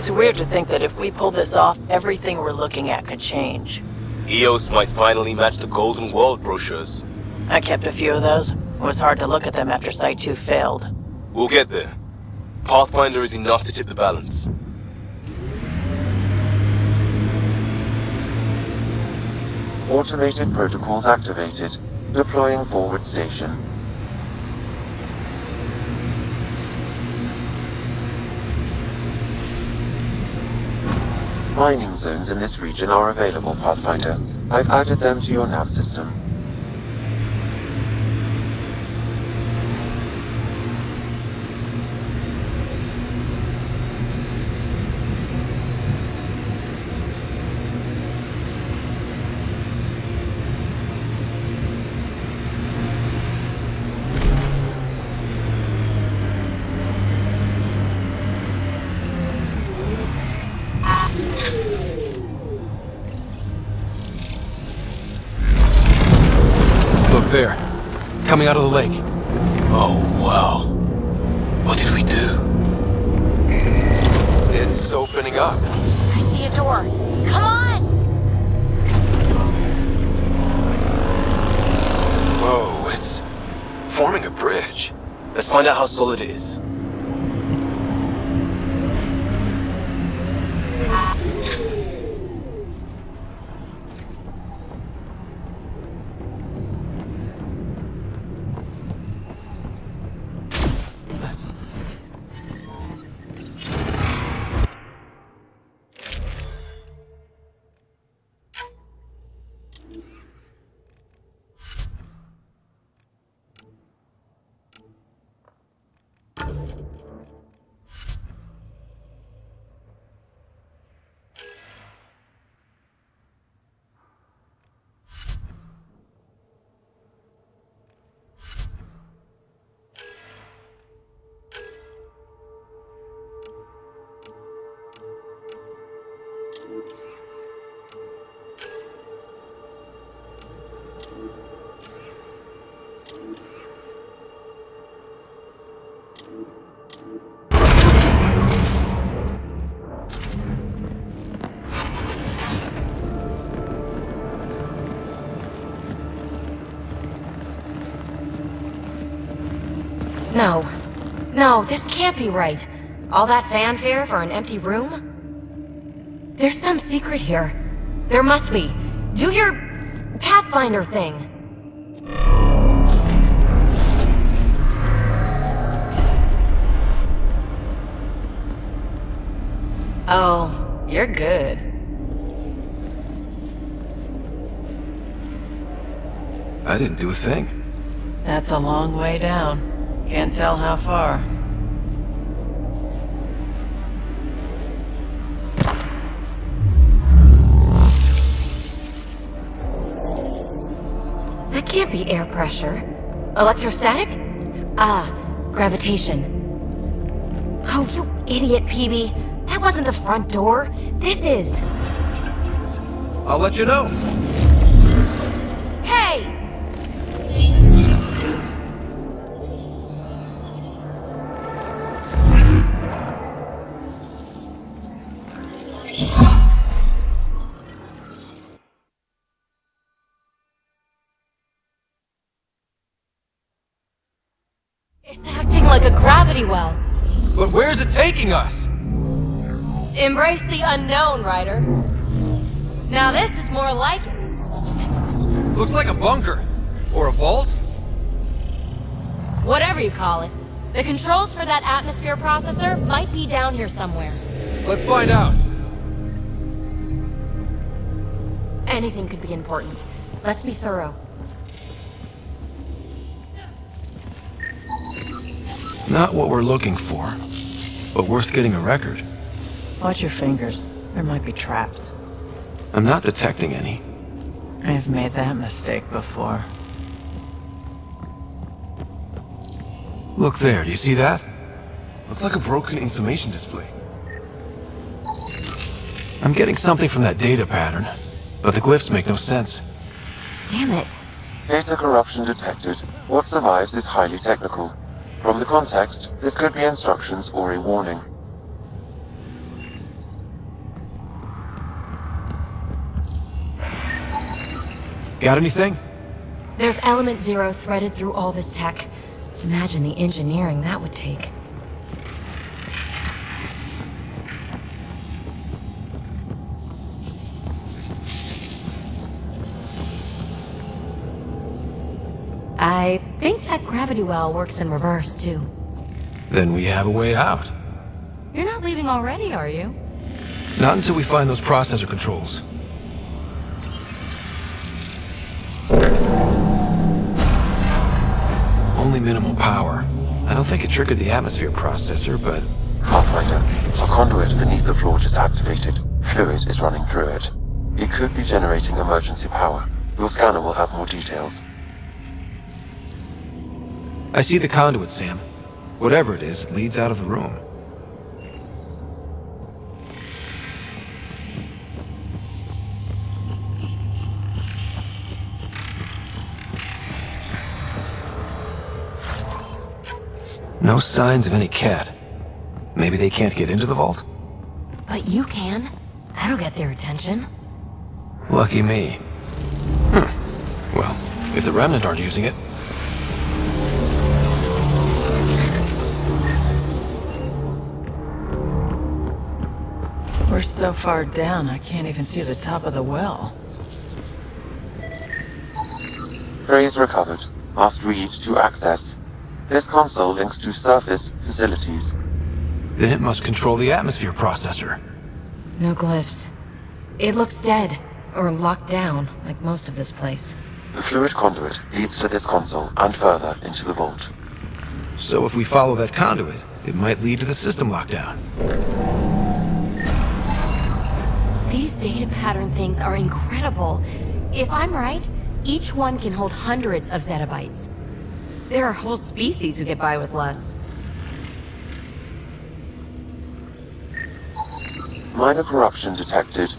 It's weird to think that if we pull this off, everything we're looking at could change. EOS might finally match the Golden World brochures. I kept a few of those. It was hard to look at them after Site 2 failed. We'll get there. Pathfinder is enough to tip the balance. Automated protocols activated. Deploying forward station. Mining zones in this region are available, Pathfinder. I've added them to your nav system. There. Coming out of the lake. Oh, wow. What did we do? It's opening up. I see a door. Come on! Whoa, it's forming a bridge. Let's find out how solid it is. No, this can't be right. All that fanfare for an empty room? There's some secret here. There must be. Do your Pathfinder thing. Oh, you're good. I didn't do a thing. That's a long way down. Can't tell how far. That can't be air pressure. Electrostatic? Ah, gravitation. Oh, you idiot, PB. That wasn't the front door. This is. I'll let you know. Hey! It's acting like a gravity well. But where's it taking us? Embrace the unknown, Ryder. Now this is more like it. Looks like a bunker. Or a vault? Whatever you call it. The controls for that atmosphere processor might be down here somewhere. Let's find out. Anything could be important. Let's be thorough. Not what we're looking for, but worth getting a record. Watch your fingers. There might be traps. I'm not detecting any. I've made that mistake before. Look there, do you see that? Looks like a broken information display. I'm getting something from that data pattern, but the glyphs make no sense. Damn it. Data corruption detected. What survives is highly technical. From the context, this could be instructions or a warning. Got anything? There's Element Zero threaded through all this tech. Imagine the engineering that would take. I think that gravity well works in reverse, too. Then we have a way out. You're not leaving already, are you? Not until we find those processor controls. Only minimal power. I don't think it triggered the atmosphere processor, but... Pathfinder, a conduit beneath the floor just activated. Fluid is running through it. It could be generating emergency power. Your scanner will have more details. I see the conduit, Sam. Whatever it is, it leads out of the room. No signs of any cat. Maybe they can't get into the vault? But you can. That'll get their attention. Lucky me. Well, if the Remnant aren't using it... We're so far down, I can't even see the top of the well. Phrase recovered. Must read to access. This console links to surface facilities. Then it must control the atmosphere processor. No glyphs. It looks dead, or locked down, like most of this place. The fluid conduit leads to this console and further into the vault. So if we follow that conduit, it might lead to the system lockdown. These data pattern things are incredible. If I'm right, each one can hold hundreds of zettabytes. There are whole species who get by with less. Minor corruption detected.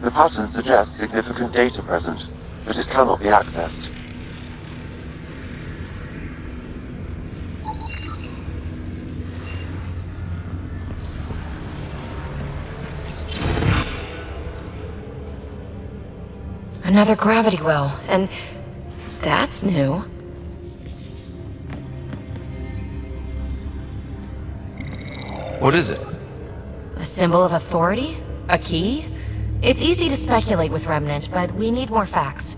The pattern suggests significant data present, but it cannot be accessed. Another gravity well, and that's new. What is it? A symbol of authority? A key? It's easy to speculate with Remnant, but we need more facts.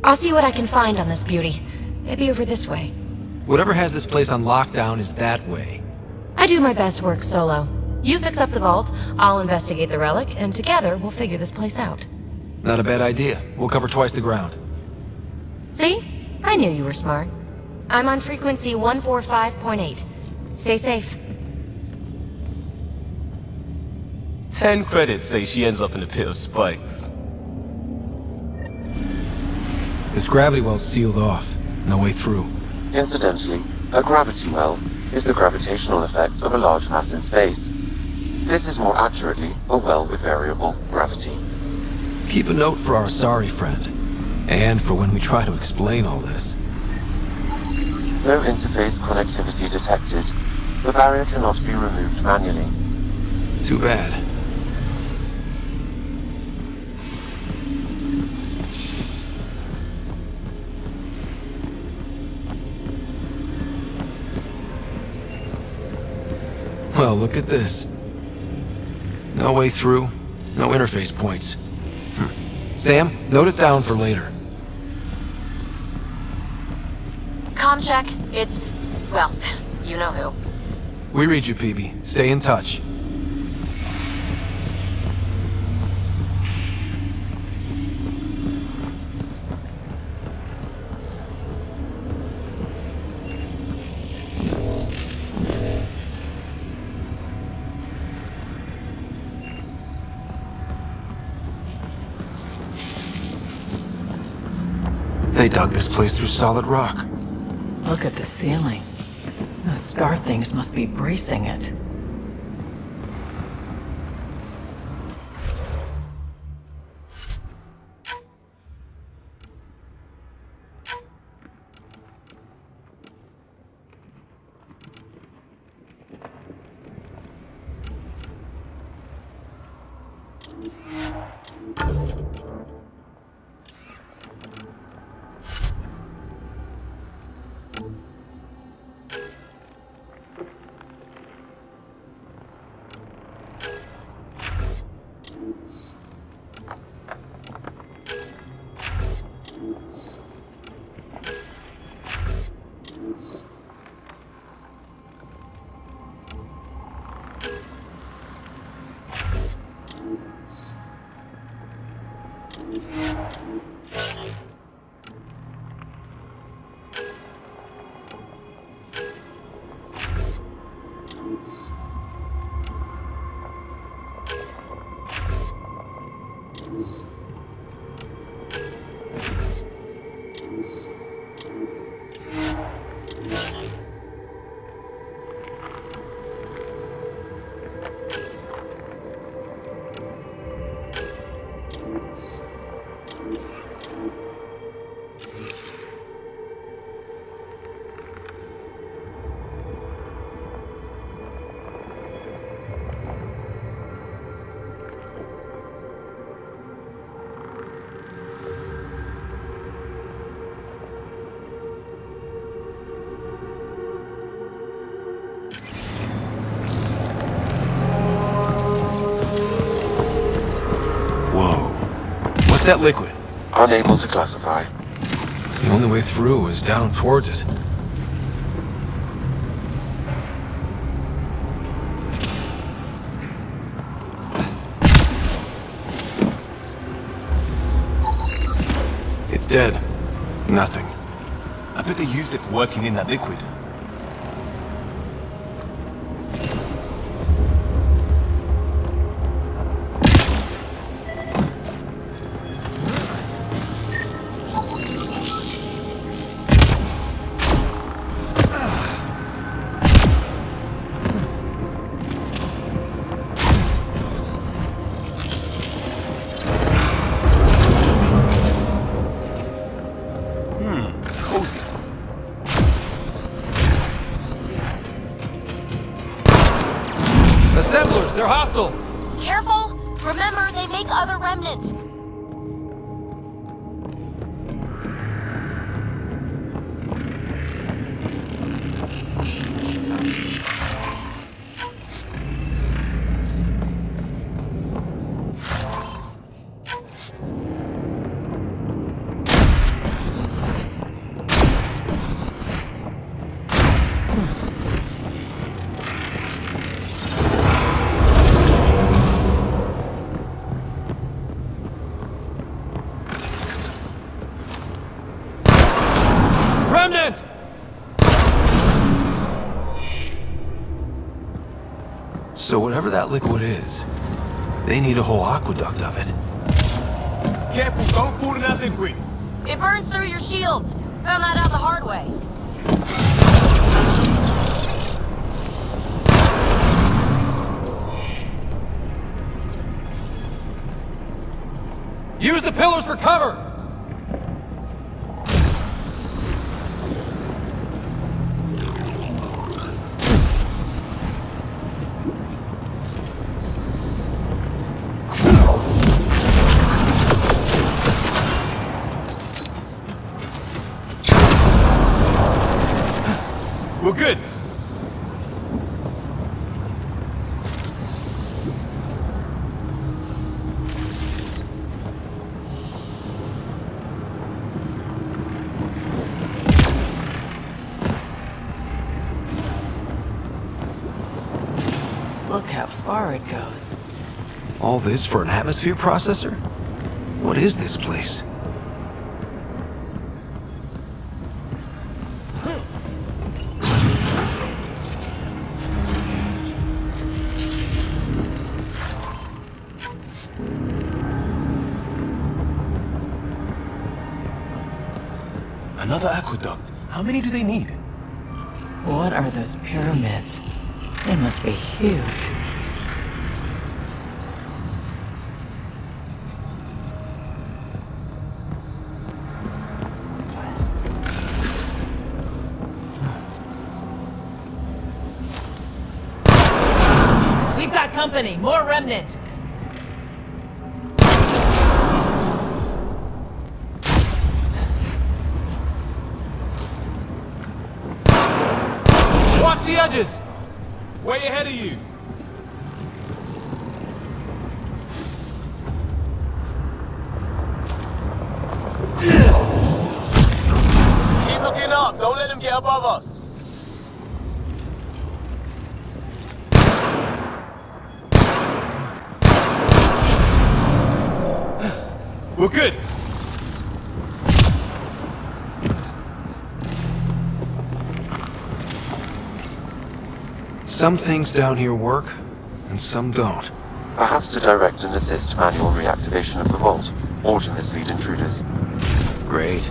I'll see what I can find on this beauty. Maybe over this way. Whatever has this place on lockdown is that way. I do my best work solo. You fix up the vault, I'll investigate the relic, and together we'll figure this place out. Not a bad idea. We'll cover twice the ground. See? I knew you were smart. I'm on frequency 145.8. Stay safe. 10 credits say she ends up in a pit of spikes. This gravity well's sealed off. No way through. Incidentally, a gravity well is the gravitational effect of a large mass in space. This is more accurately a well with variable gravity. Keep a note for our sorry friend. And for when we try to explain all this. No interface connectivity detected. The barrier cannot be removed manually. Too bad. Well, look at this. No way through, no interface points. Sam, note it down for later. Comm check. It's... well, you know who. We read you, PB. Stay in touch. They dug this place through solid rock. Look at the ceiling. Those star things must be bracing it. that liquid? Unable to classify. The only way through is down towards it. It's dead. Nothing. I bet they used it for working in that liquid. Assemblers, they're hostile! Careful! Remember, they make other remnants. Remnant! So whatever that liquid is, they need a whole aqueduct of it. Careful, don't fall in that liquid. It burns through your shields. Found that out the hard way. Use the pillars for cover! We're good. Look how far it goes. All this for an atmosphere processor? What is this place? Another aqueduct. How many do they need? What are those pyramids? They must be huge. We've got company. More remnant. Watch the edges! Way ahead of you! Keep looking up, don't let them get above us! We're good! Some things down here work, and some don't. Perhaps to direct and assist manual reactivation of the vault, or to mislead intruders. Great.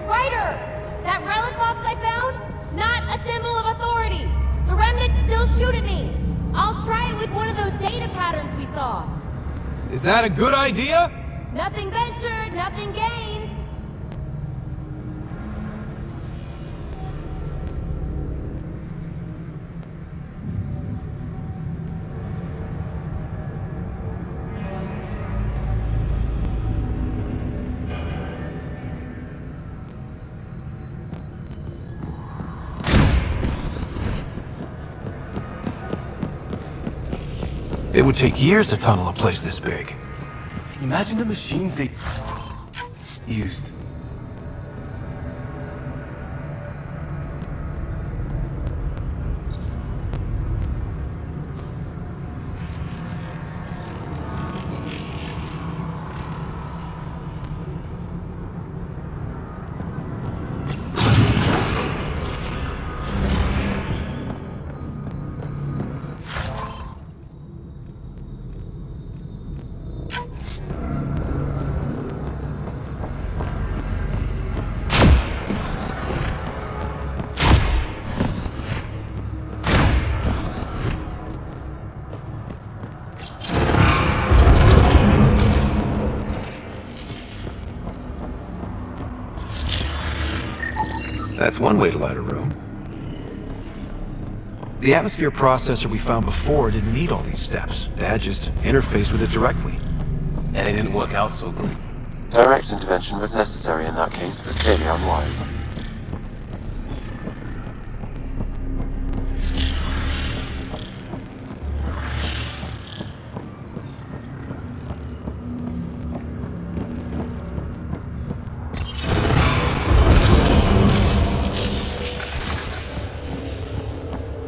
Ryder! That relic box I found? Not a symbol of authority! The remnants still shoot at me! I'll try it with one of those data patterns we saw. Is that a good idea? Nothing ventured, nothing gained. It would take years to tunnel a place this big. Imagine the machines they used. That's one way to light a room. The atmosphere processor we found before didn't need all these steps. Dad just interfaced with it directly. And it didn't work out so great. Direct intervention was necessary in that case, but clearly unwise.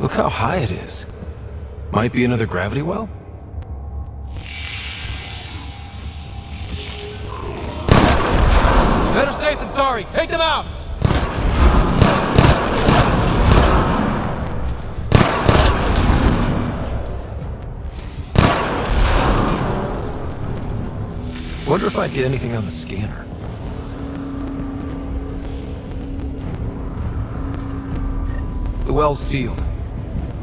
Look how high it is. Might be another gravity well? Better safe than sorry. Take them out! Wonder if I'd get anything on the scanner. The well's sealed.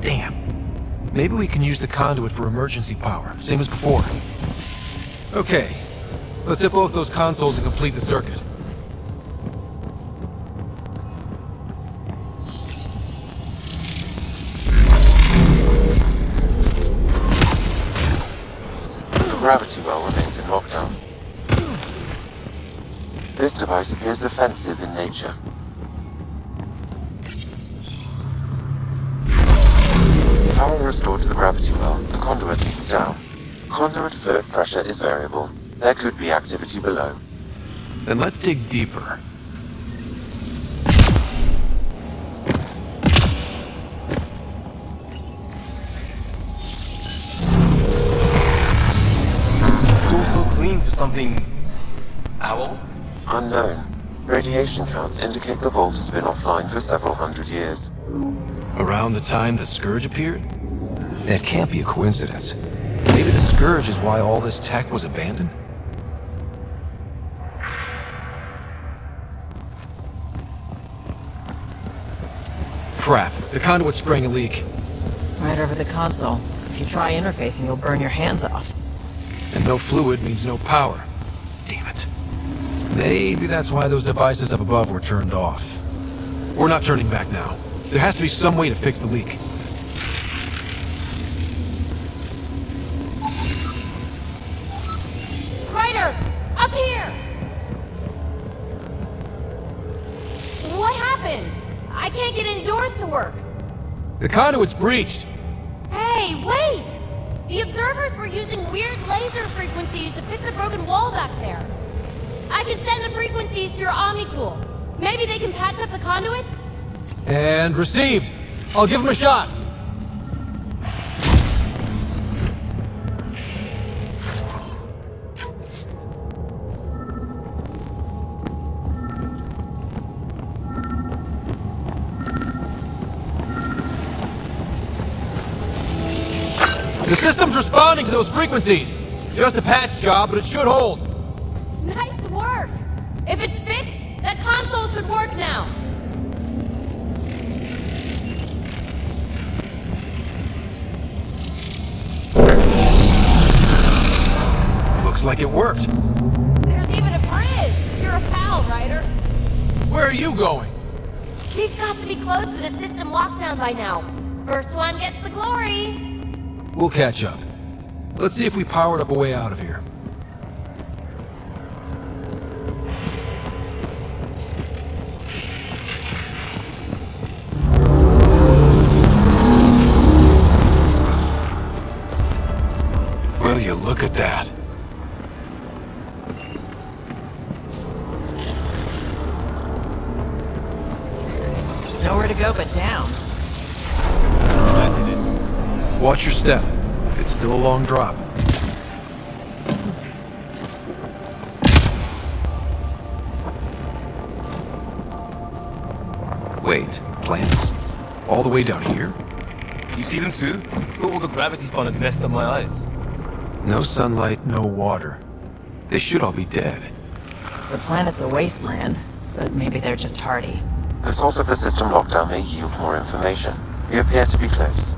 Damn. Maybe we can use the conduit for emergency power, same as before. Okay. Let's hit both those consoles and complete the circuit. The gravity well remains in lockdown. This device appears defensive in nature. Power restored to the gravity well, the conduit leads down. Conduit fluid pressure is variable. There could be activity below. Then let's dig deeper. It's all so clean for something... owl? Unknown. Radiation counts indicate the vault has been offline for several hundred years. Around the time the Scourge appeared? That can't be a coincidence. Maybe the Scourge is why all this tech was abandoned? Crap, the conduit's spraying a leak. Right over the console. If you try interfacing, you'll burn your hands off. And no fluid means no power. Damn it. Maybe that's why those devices up above were turned off. We're not turning back now. There has to be some way to fix the leak. Ryder! Up here! What happened? I can't get any doors to work. The conduit's breached! Hey, wait! The observers were using weird laser frequencies to fix a broken wall back there. I can send the frequencies to your Omni tool. Maybe they can patch up the conduit? And received! I'll give him a shot! The system's responding to those frequencies! Just a patch job, but it should hold! Nice work! If it's fixed, that console should work now. Looks like it worked. There's even a bridge! You're a pal, Ryder. Where are you going? We've got to be close to the system lockdown by now. First one gets the glory. We'll catch up. Let's see if we powered up a way out of here. Will you look at that? Nowhere to go but down. Watch your step. It's still a long drop. Wait, plants? All the way down here? You see them too? Thought all the gravity fun had messed up my eyes. No sunlight, no water. They should all be dead. The planet's a wasteland, but maybe they're just hardy. The source of the system lockdown may yield more information. We appear to be close.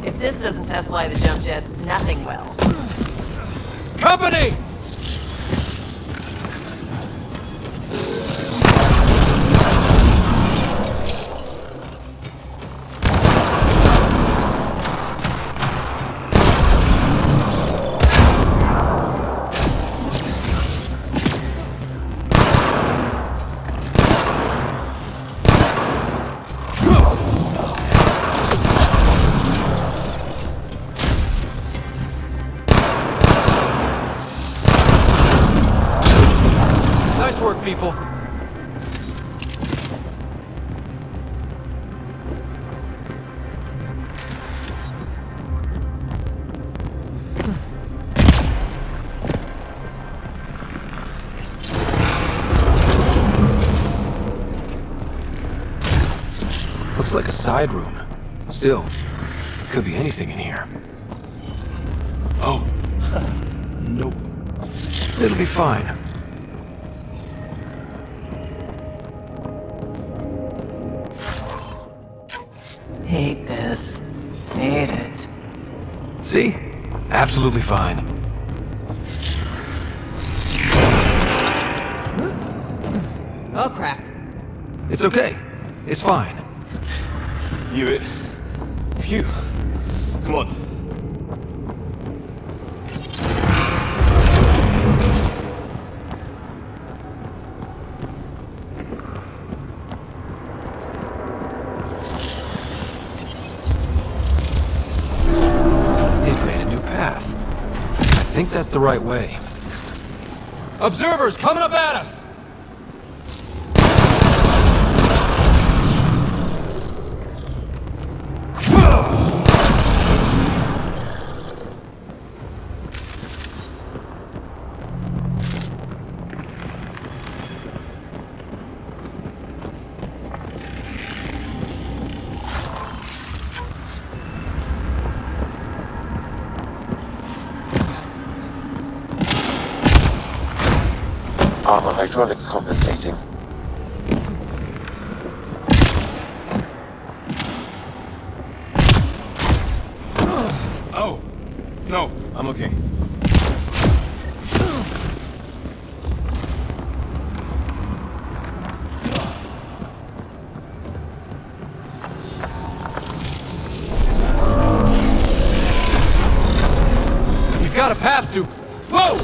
If this doesn't test fly the jump jets, nothing will. Company! Nice work, people. Looks like a side room. Still, could be anything in here. Oh. Nope. It'll be fine. Hate this. Hate it. See? Absolutely fine. Oh crap. It's okay. It's fine. Knew it. Phew. Come on. It made a new path. I think that's the right way. Observers coming up at us! Armor hydraulics compensating. Oh! No, I'm okay. We've got a path to... Whoa!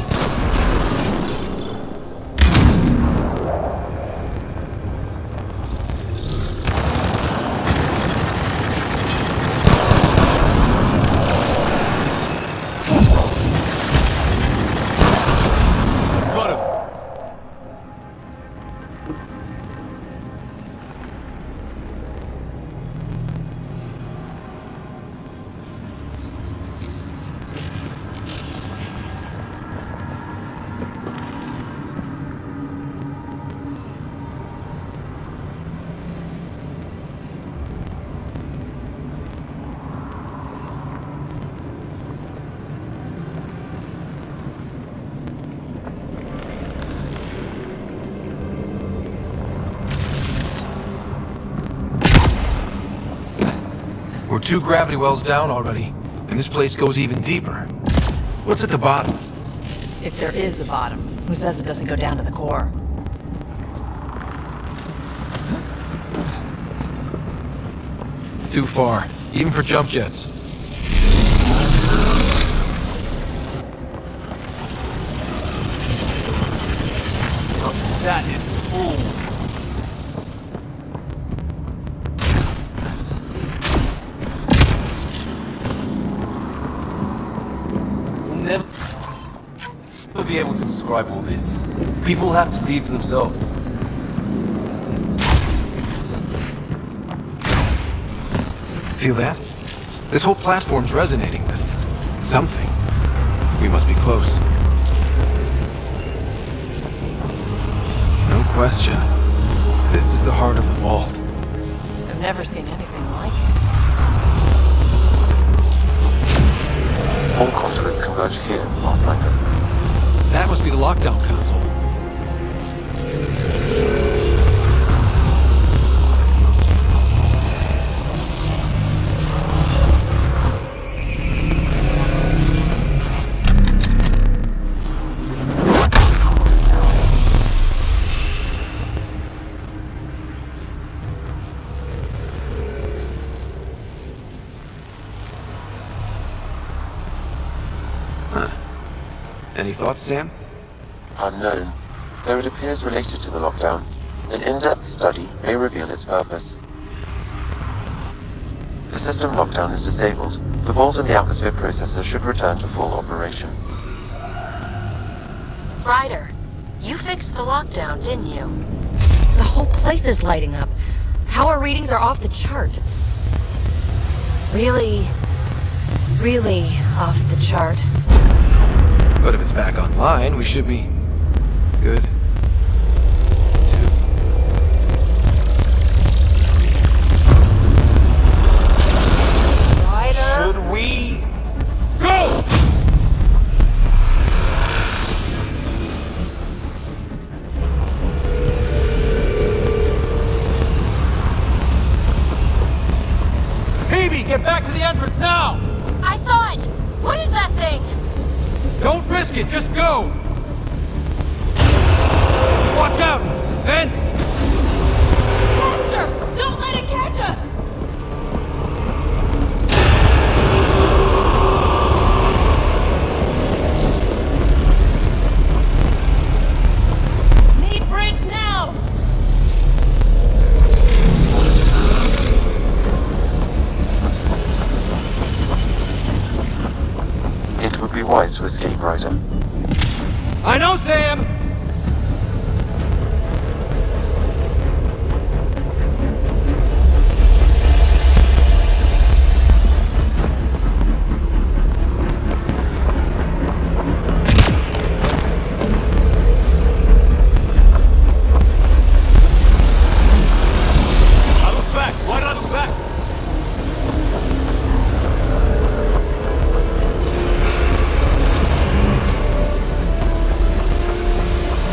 Got him! We're 2 gravity wells down already, and this place goes even deeper. What's at the bottom? If there is a bottom, who says it doesn't go down to the core? Too far, even for jump jets. That is cool. We'll never be able to describe all this. People have to see it for themselves. Feel that? This whole platform's resonating with something. We must be close. No question. This is the heart of the vault. I've never seen anything like it. All conduits converge here, Pathfinder. That must be the lockdown console. Any thoughts, Sam? Unknown. Though it appears related to the lockdown, an in-depth study may reveal its purpose. The system lockdown is disabled. The vault and the atmosphere processor should return to full operation. Ryder, you fixed the lockdown, didn't you? The whole place is lighting up. Power readings are off the chart. Really off the chart. But if it's back online, we should be good. Ryder? Should we go? Phoebe, get back to the entrance now! I saw it! What is that thing? Don't risk it, just go! Watch out! Vents! Faster! Don't let it catch us! Need bridge now! It would be wise to escape, Ryder. I know, Sam! I look back. Why not look back?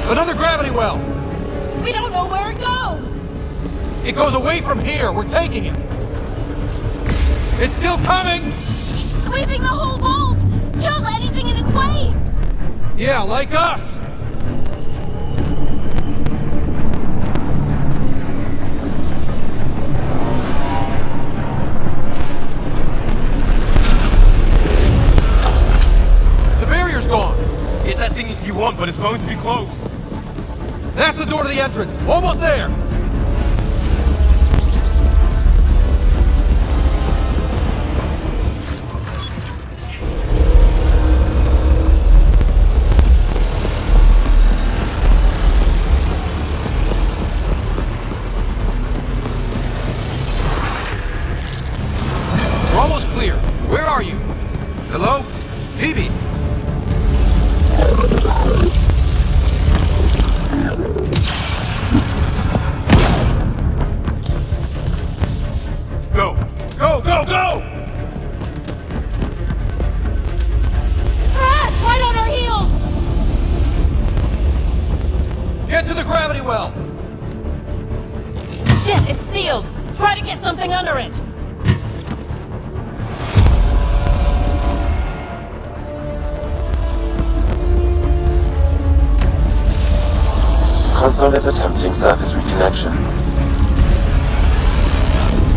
Another gravity well! We don't know where it goes! It goes away from here! We're taking it! It's still coming! Sweeping the whole vault! Kill anything in its way! Yeah, like us! The barrier's gone! Hit that thing if you want, but it's going to be close. That's the door to the entrance! Almost there! We're almost clear. Where are you? Hello? Phoebe? Go! Go, go, go! Ah, it's right on our heels! Get to the gravity well! Shit, it's sealed! Try to get something under it! Console is attempting surface reconnection.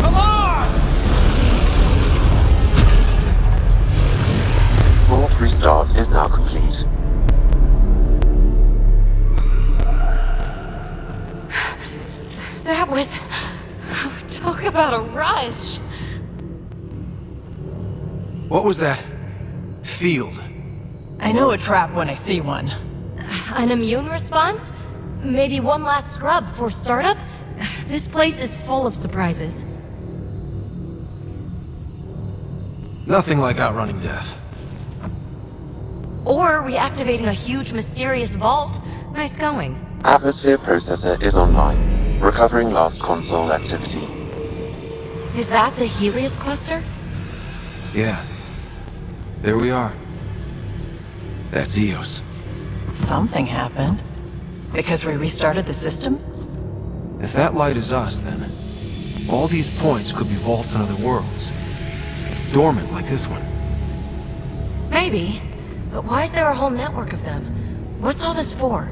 Come on! Vault restart is now complete. That was... Talk about a rush. What was that? Field. I know a trap when I see one. An immune response? Maybe one last scrub before startup? This place is full of surprises. Nothing like outrunning death. Or reactivating a huge mysterious vault. Nice going. Atmosphere processor is online, recovering last console activity. Is that the Helios cluster? Yeah. There we are. That's Eos. Something happened. Because we restarted the system? If that light is us, then all these points could be vaults in other worlds. Dormant like this one. Maybe. But why is there a whole network of them? What's all this for?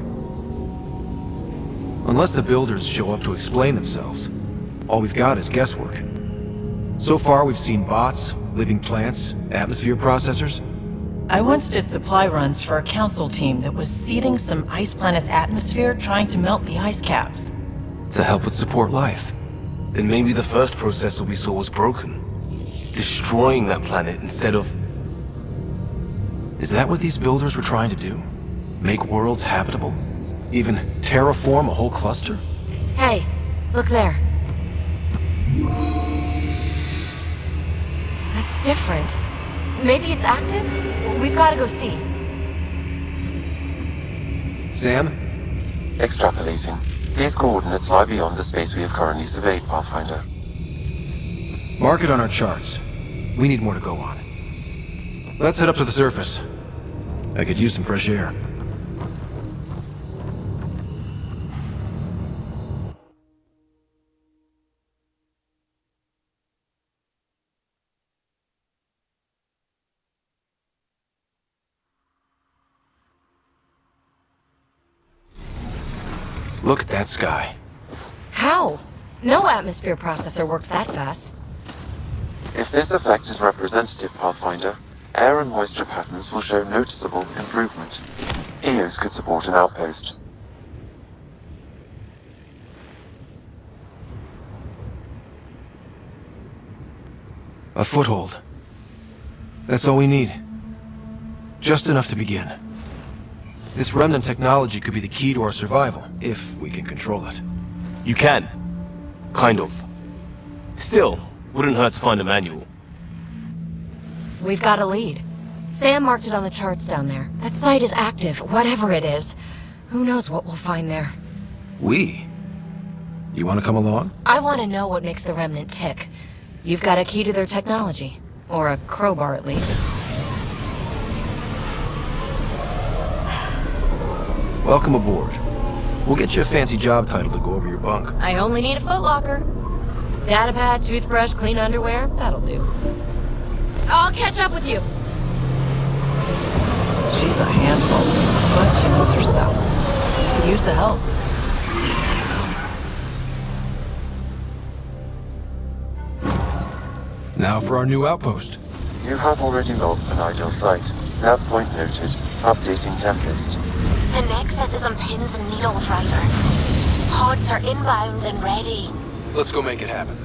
Unless the builders show up to explain themselves, all we've got is guesswork. So far we've seen bots, living plants, atmosphere processors. I once did supply runs for a council team that was seeding some ice planet's atmosphere trying to melt the ice caps. To help with support life. Then maybe the first processor we saw was broken. Destroying that planet instead of... Is that what these builders were trying to do? Make worlds habitable? Even terraform a whole cluster? Hey, look there. That's different. Maybe it's active? We've got to go see. Sam? Extrapolating. These coordinates lie beyond the space we have currently surveyed, Pathfinder. Mark it on our charts. We need more to go on. Let's head up to the surface. I could use some fresh air. Look at that sky. How? No atmosphere processor works that fast. If this effect is representative, Pathfinder, air and moisture patterns will show noticeable improvement. Eos could support an outpost. A foothold. That's all we need. Just enough to begin. This remnant technology could be the key to our survival, if we can control it. You can. Kind of. Still, wouldn't hurt to find a manual. We've got a lead. Sam marked it on the charts down there. That site is active, whatever it is. Who knows what we'll find there. We? You want to come along? I want to know what makes the Remnant tick. You've got a key to their technology. Or a crowbar, at least. Welcome aboard. We'll get you a fancy job title to go over your bunk. I only need a footlocker. Datapad, toothbrush, clean underwear, that'll do. I'll catch up with you. She's a handful, but she knows her stuff. Could use the help. Now for our new outpost. You have already logged an ideal site. Nav point noted. Updating Tempest. The Nexus is on pins and needles, Ryder. Pods are inbound and ready. Let's go make it happen.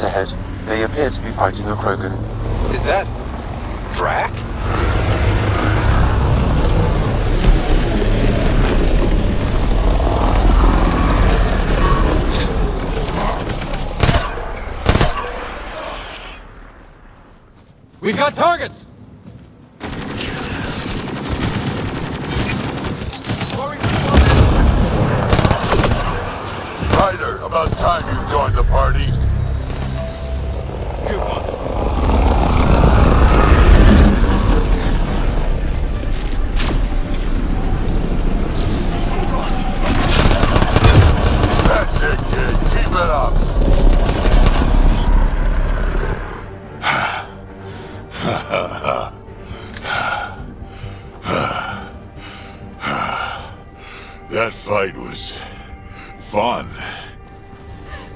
Right ahead, they appear to be fighting a Krogan. Is that... Drac? We've got targets! Ryder, about time you joined the party. That's it, kid. Keep it up. That fight was fun.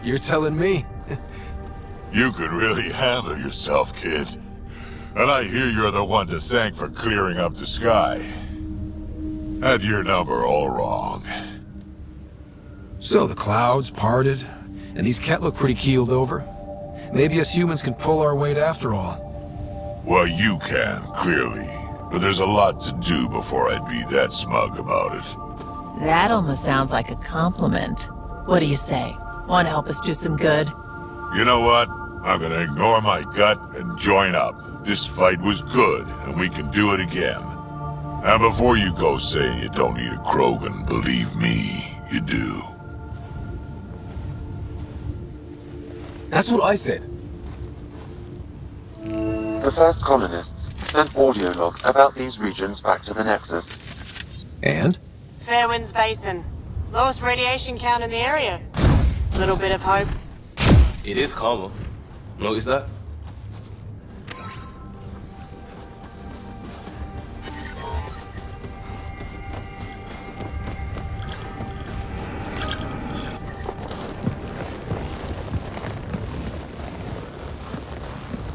You're telling me? You could really handle yourself, kid. And I hear you're the one to thank for clearing up the sky. Had your number all wrong. So the clouds parted, and these Kett look pretty keeled over. Maybe us humans can pull our weight after all. Well, you can, clearly. But there's a lot to do before I'd be that smug about it. That almost sounds like a compliment. What do you say? Want to help us do some good? You know what? I'm gonna ignore my gut and join up. This fight was good, and we can do it again. And before you go saying you don't need a Krogan, believe me, you do. That's what I said. The first colonists sent audio logs about these regions back to the Nexus. And? Fairwinds Basin. Lowest radiation count in the area. Little bit of hope. It is calmer. Notice that?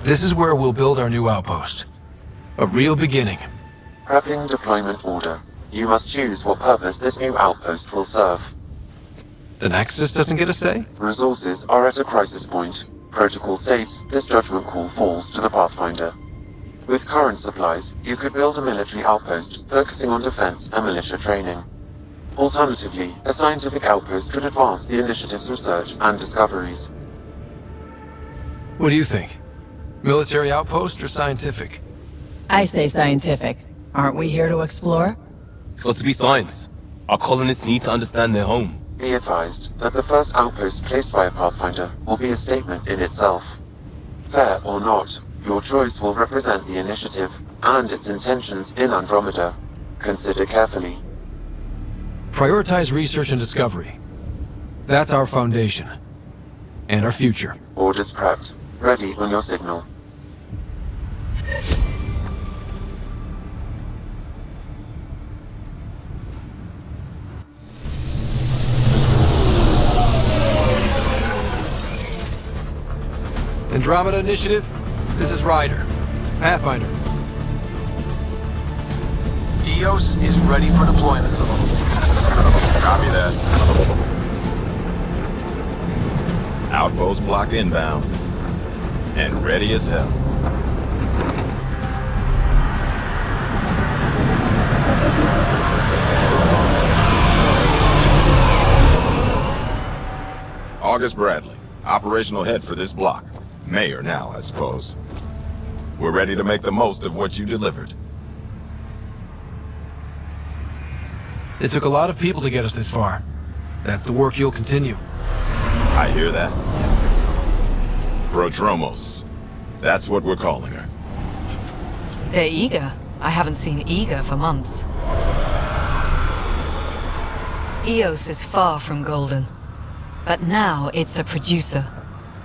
This is where we'll build our new outpost. A real beginning. Prepping deployment order. You must choose what purpose this new outpost will serve. The Nexus doesn't get a say? Resources are at a crisis point. Protocol states this judgment call falls to the Pathfinder. With current supplies, you could build a military outpost focusing on defense and militia training. Alternatively, a scientific outpost could advance the initiative's research and discoveries. What do you think? Military outpost or scientific? I say scientific. Aren't we here to explore? It's got to be science. Our colonists need to understand their home. Be advised that the first outpost placed by a Pathfinder will be a statement in itself. Fair or not, your choice will represent the initiative and its intentions in Andromeda. Consider carefully. Prioritize research and discovery. That's our foundation. And our future. Orders prepped. Ready on your signal. Andromeda Initiative, this is Ryder. Pathfinder. EOS is ready for deployment. Copy that. Outpost block inbound. And ready as hell. August Bradley, operational head for this block. Mayor now, I suppose. We're ready to make the most of what you delivered. It took a lot of people to get us this far. That's the work you'll continue. I hear that. Prodromos. That's what we're calling her. They're eager. I haven't seen eager for months. EOS is far from golden. But now it's a producer.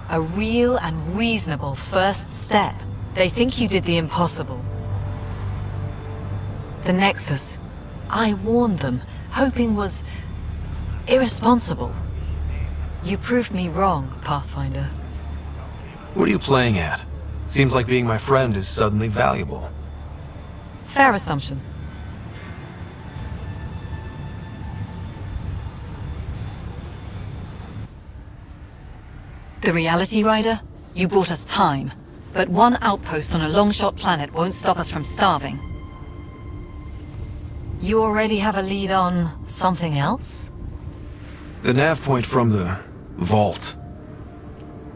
A real and reasonable first step. They think you did the impossible. The Nexus. I warned them, hoping was irresponsible. You proved me wrong, Pathfinder. What are you playing at? Seems like being my friend is suddenly valuable. Fair assumption. The Reality Rider? You brought us time, but one outpost on a long-shot planet won't stop us from starving. You already have a lead on something else? The nav point from the vault.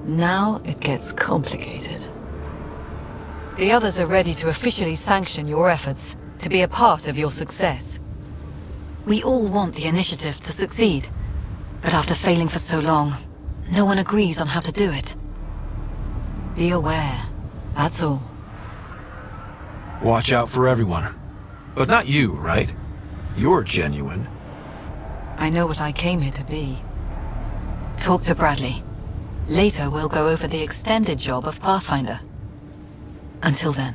Now it gets complicated. The others are ready to officially sanction your efforts, to be a part of your success. We all want the initiative to succeed, but after failing for so long, no one agrees on how to do it. Be aware, that's all. Watch out for everyone. But not you, right? You're genuine. I know what I came here to be. Talk to Bradley. Later we'll go over the extended job of Pathfinder. Until then,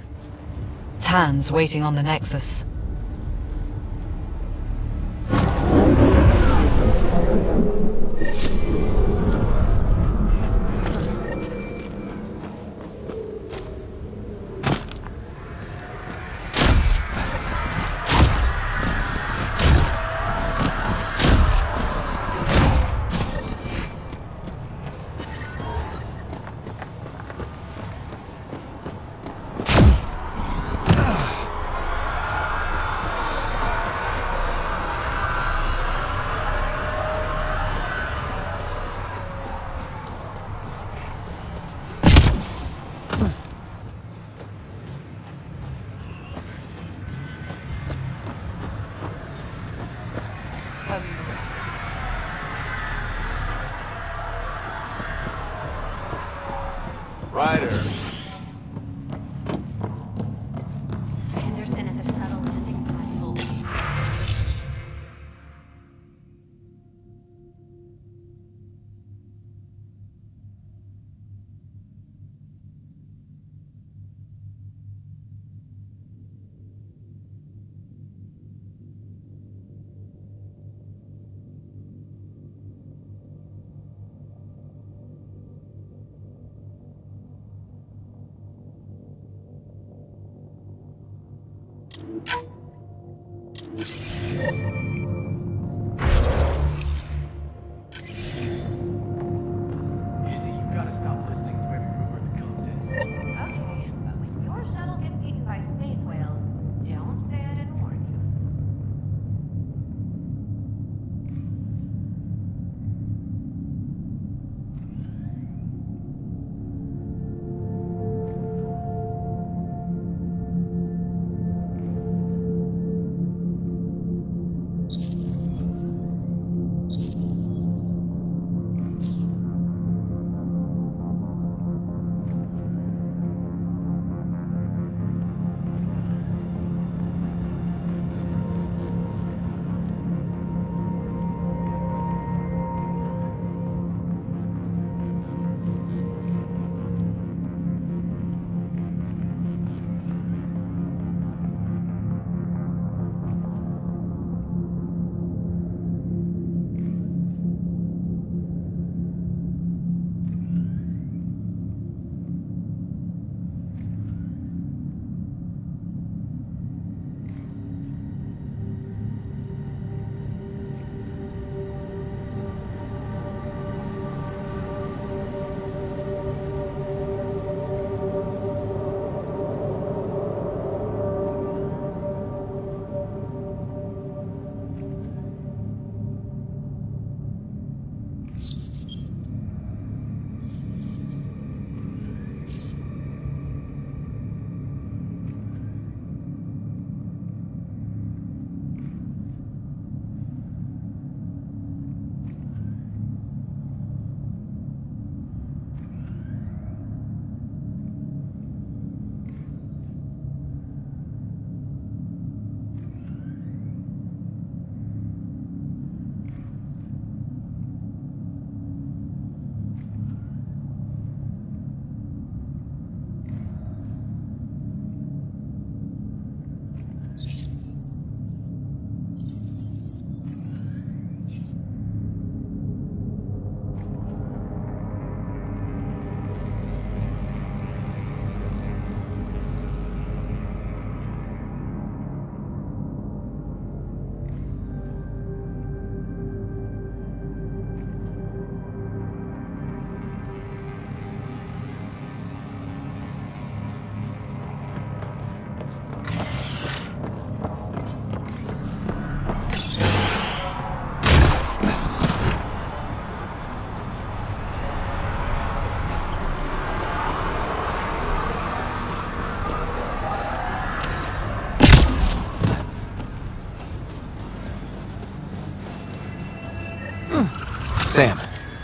Tan's waiting on the Nexus. Ryder. Henderson at the shuttle landing platform.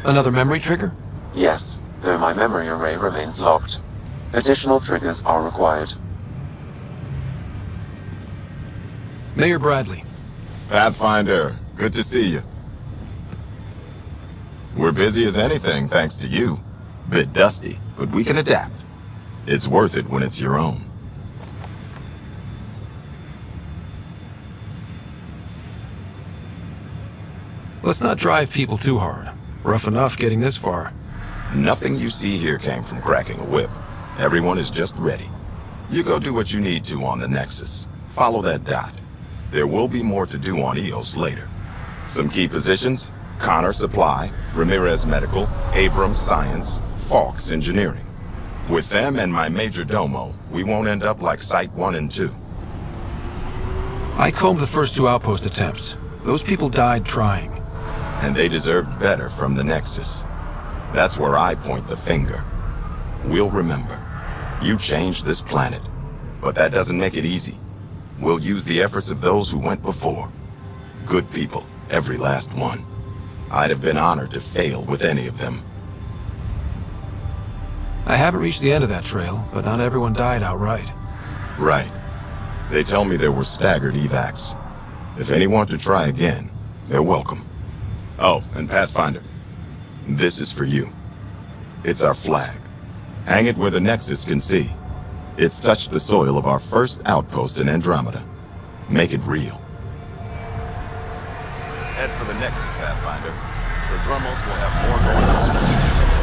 Another memory trigger? Yes, though my memory array remains locked. Additional triggers are required. Mayor Bradley. Pathfinder, good to see you. We're busy as anything, thanks to you. Bit dusty, but we can adapt. It's worth it when it's your own. Let's not drive people too hard. Rough enough getting this far. Nothing you see here came from cracking a whip. Everyone is just ready. You go do what you need to on the Nexus. Follow that dot. There will be more to do on EOS later. Some key positions: Connor Supply, Ramirez Medical, Abrams Science, Falks Engineering. With them and my major domo, we won't end up like Site 1 and 2. I combed the first 2 outpost attempts. Those people died trying. And they deserved better from the Nexus. That's where I point the finger. We'll remember. You changed this planet. But that doesn't make it easy. We'll use the efforts of those who went before. Good people, every last one. I'd have been honored to fail with any of them. I haven't reached the end of that trail, but not everyone died outright. Right. They tell me there were staggered evacs. If any want to try again, they're welcome. Oh, and Pathfinder, this is for you. It's our flag. Hang it where the Nexus can see. It's touched the soil of our first outpost in Andromeda. Make it real. Head for the Nexus, Pathfinder. The Drummels will have more going on.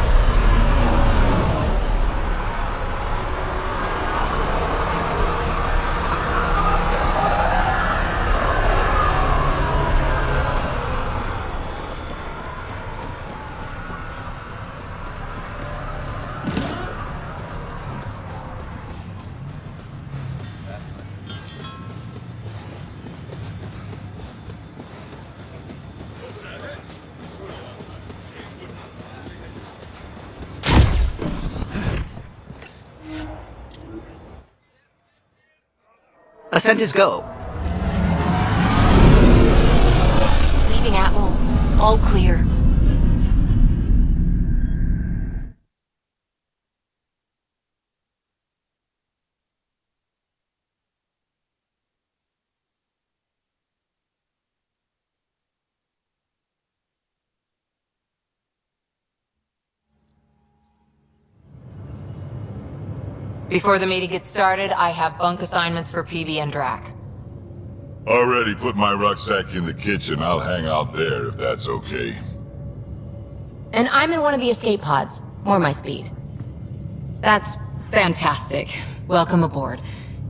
Ascent is go. Leaving Atwell. All clear. Before the meeting gets started, I have bunk assignments for PB and Drac. Already put my rucksack in the kitchen. I'll hang out there if that's okay. And I'm in one of the escape pods. More my speed. That's fantastic. Welcome aboard.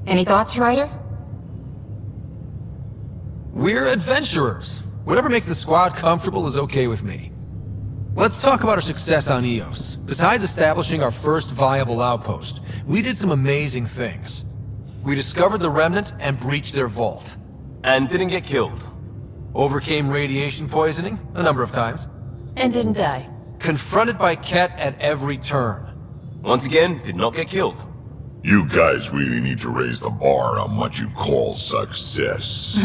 Any thoughts, Ryder? We're adventurers. Whatever makes the squad comfortable is okay with me. Let's talk about our success on EOS. Besides establishing our first viable outpost, we did some amazing things. We discovered the Remnant and breached their vault. And didn't get killed. Overcame radiation poisoning a number of times. And didn't die. Confronted by Ket at every turn. Once again, did not get killed. You guys really need to raise the bar on what you call success.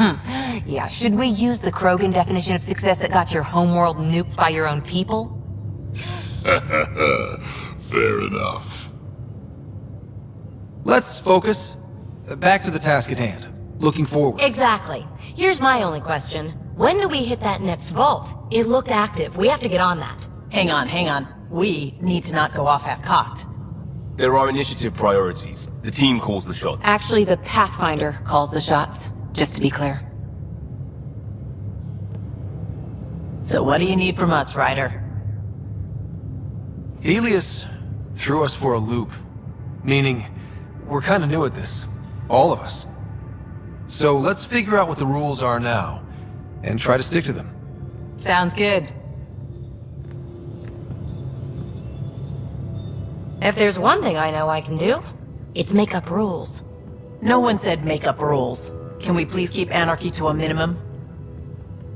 Yeah, should we use the Krogan definition of success that got your homeworld nuked by your own people? Fair enough. Let's focus. Back to the task at hand. Looking forward. Exactly. Here's my only question. When do we hit that next vault? It looked active. We have to get on that. Hang on. We need to not go off half-cocked. There are initiative priorities. The team calls the shots. Actually, the Pathfinder calls the shots, just to be clear. So what do you need from us, Ryder? Helios threw us for a loop. Meaning, we're kinda new at this. All of us. So let's figure out what the rules are now, and try to stick to them. Sounds good. If there's one thing I know I can do, it's make up rules. No one said make up rules. Can we please keep anarchy to a minimum?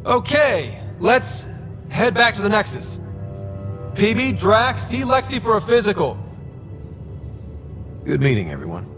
Okay, let's head back to the Nexus. PB, Drac, see Lexi for a physical. Good meeting, everyone.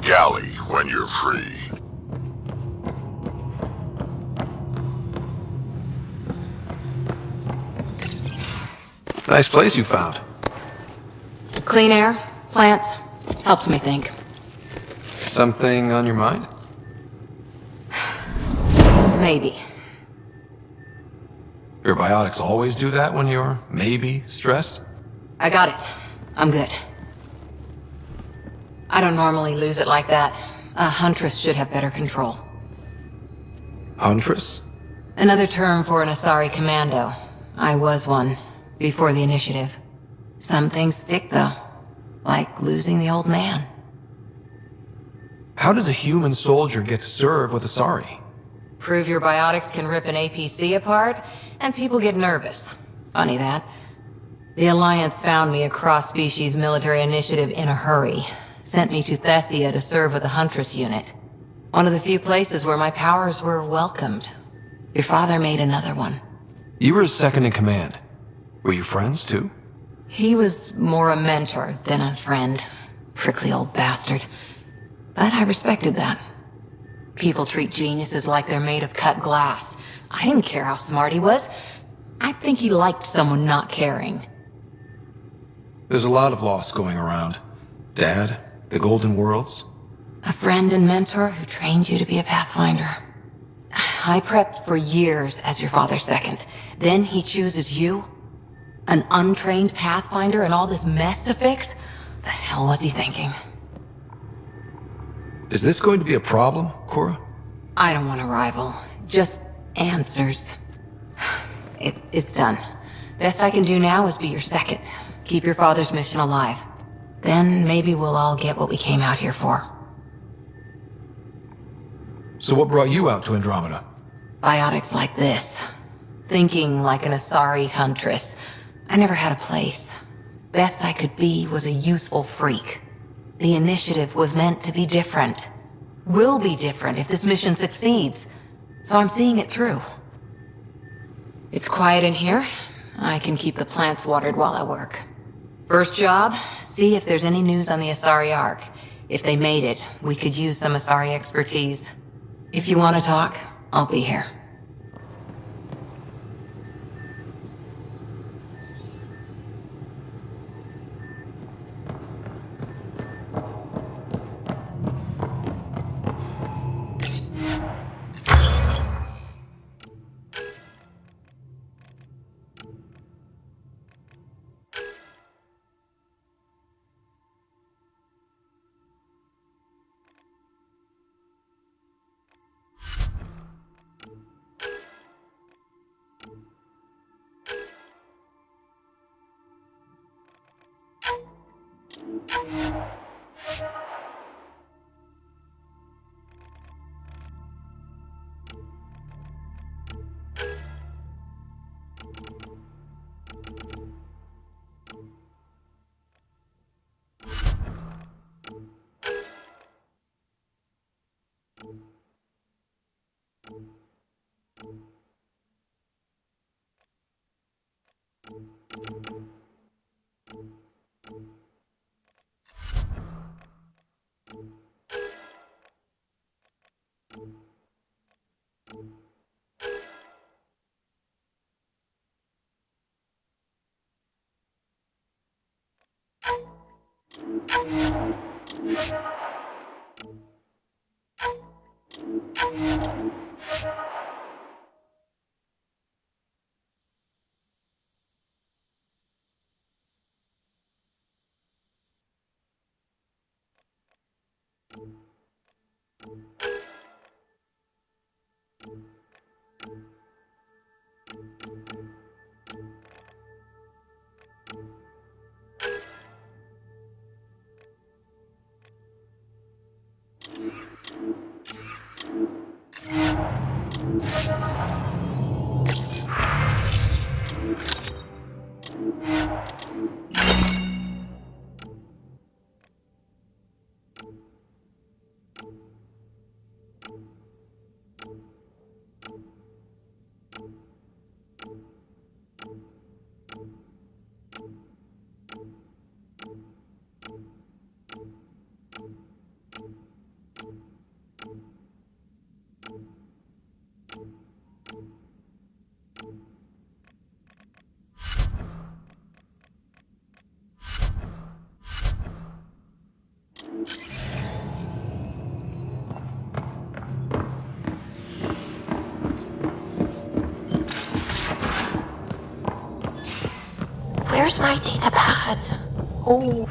galley when you're free. Nice place you found. Clean air, plants, helps me think. Something on your mind? Maybe. Your biotics always do that when you're maybe stressed? I got it. I'm good. I don't normally lose it like that. A huntress should have better control. Huntress? Another term for an Asari commando. I was one, before the initiative. Some things stick, though. Like losing the old man. How does a human soldier get to serve with Asari? Prove your biotics can rip an APC apart, and people get nervous. Funny that. The Alliance found me a cross-species military initiative in a hurry. Sent me to Thessia to serve with the Huntress unit. One of the few places where my powers were welcomed. Your father made another one. You were second in command. Were you friends, too? He was more a mentor than a friend. Prickly old bastard. But I respected that. People treat geniuses like they're made of cut glass. I didn't care how smart he was. I think he liked someone not caring. There's a lot of loss going around. Dad, the Golden Worlds. A friend and mentor who trained you to be a Pathfinder. I prepped for years as your father's second. Then he chooses you? An untrained Pathfinder and all this mess to fix? The hell was he thinking? Is this going to be a problem, Cora? I don't want a rival. Just answers. It's done. Best I can do now is be your second. Keep your father's mission alive. Then maybe we'll all get what we came out here for. So what brought you out to Andromeda? Biotics like this. Thinking like an Asari huntress. I never had a place. Best I could be was a useful freak. The initiative was meant to be different. Will be different if this mission succeeds. So I'm seeing it through. It's quiet in here. I can keep the plants watered while I work. First job, see if there's any news on the Asari Ark. If they made it, we could use some Asari expertise. If you want to talk, I'll be here. Where's my data pad? Oh.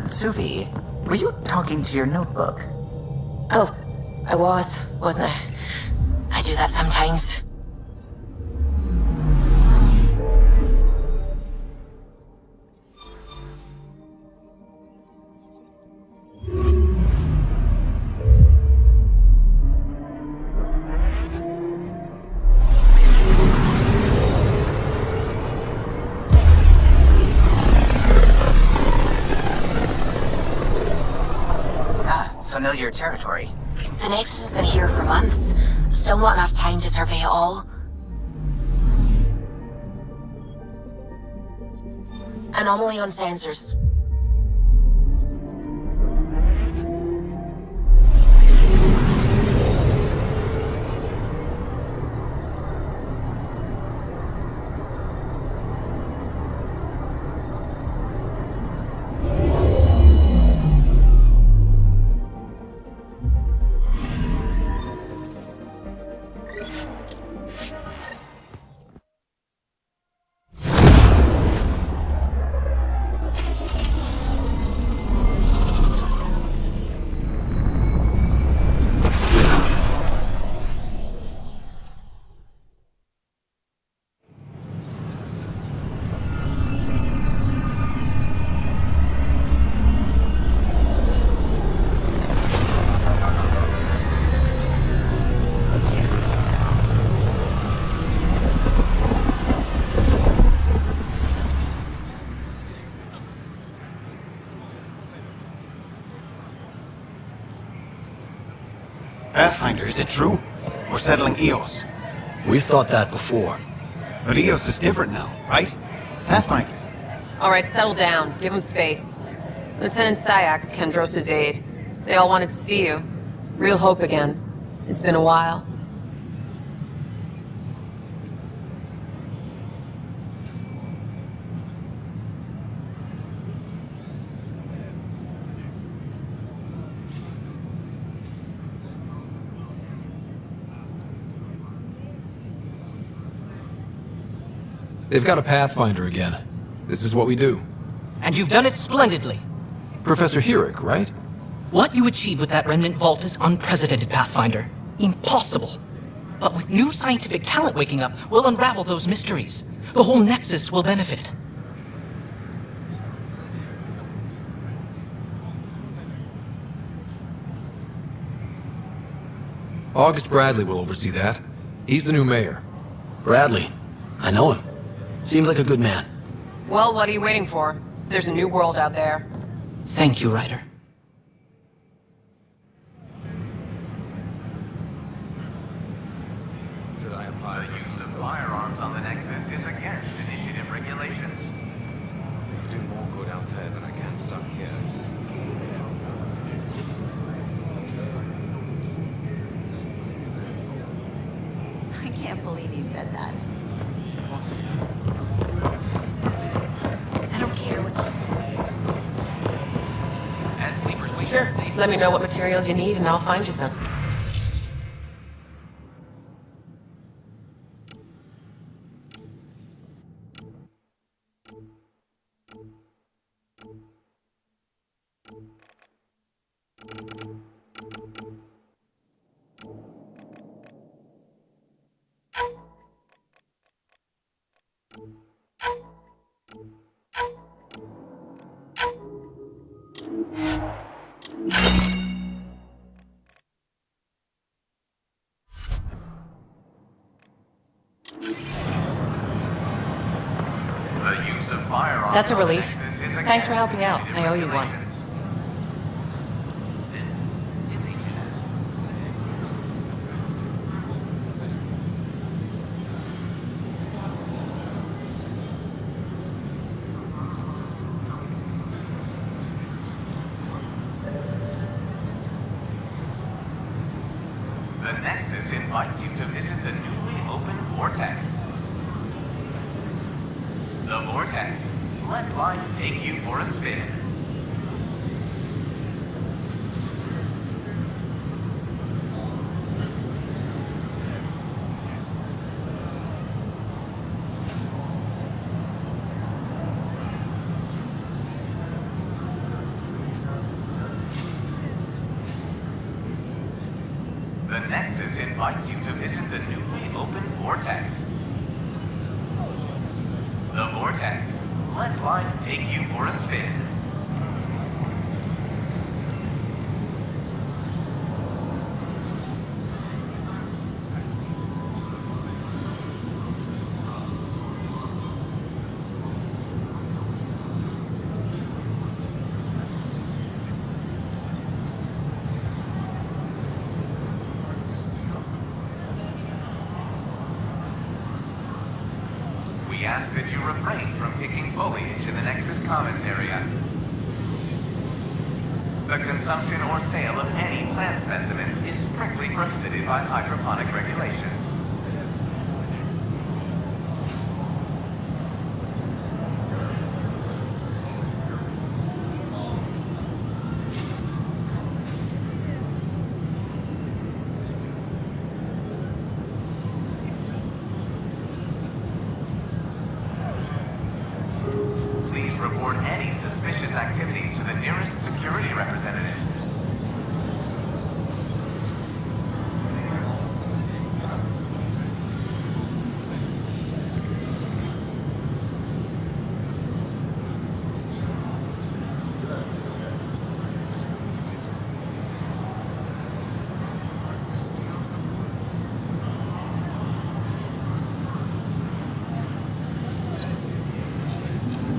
Suvi, were you talking to your notebook? Oh, I wasn't I? I do that sometimes. Familiar territory. The Nexus has been here for months. Still not enough time to survey it all. Anomaly on sensors. Pathfinder, is it true? We're settling Eos. We've thought that before. But Eos is different now, right? Pathfinder. Alright, settle down. Give him space. Lieutenant Syax, Kendros' aide. They all wanted to see you. Real hope again. It's been a while. They've got a Pathfinder again. This is what we do. And you've done it splendidly. Professor Herrick, right? What you achieved with that remnant vault is unprecedented, Pathfinder. Impossible. But with new scientific talent waking up, we'll unravel those mysteries. The whole Nexus will benefit. August Bradley will oversee that. He's the new mayor. Bradley. I know him. Seems like a good man. Well, what are you waiting for? There's a new world out there. Thank you, Ryder. Should I apply the use of firearms on the Nexus is against initiative regulations. I can do more good out there than I can stuck here. I can't believe you said that. I don't care what you say. Sure. Let me know what materials you need and I'll find you some. That's a relief. Thanks for helping out. I owe you one. vortex. Let life take you for a spin. The Nexus invites you to visit the newly opened vortex. The vortex. Let life take you for a spin. We ask that you refrain from picking foliage in the Nexus Commons area. The consumption or sale of any plant specimens is strictly prohibited by hydroponic regulations. Please report any suspicious activity to the nearest security representative.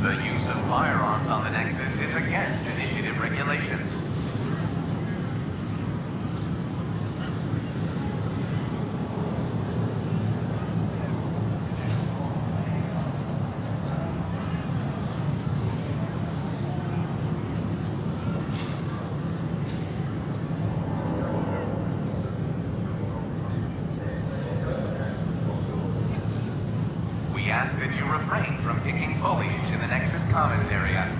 The use of firearms on the Nexus is against initiative regulations. We ask that you refrain from picking foliage in the Nexus Commons area.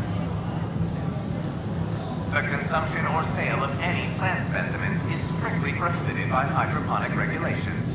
The consumption or sale of any plant specimens is strictly prohibited by hydroponic regulations.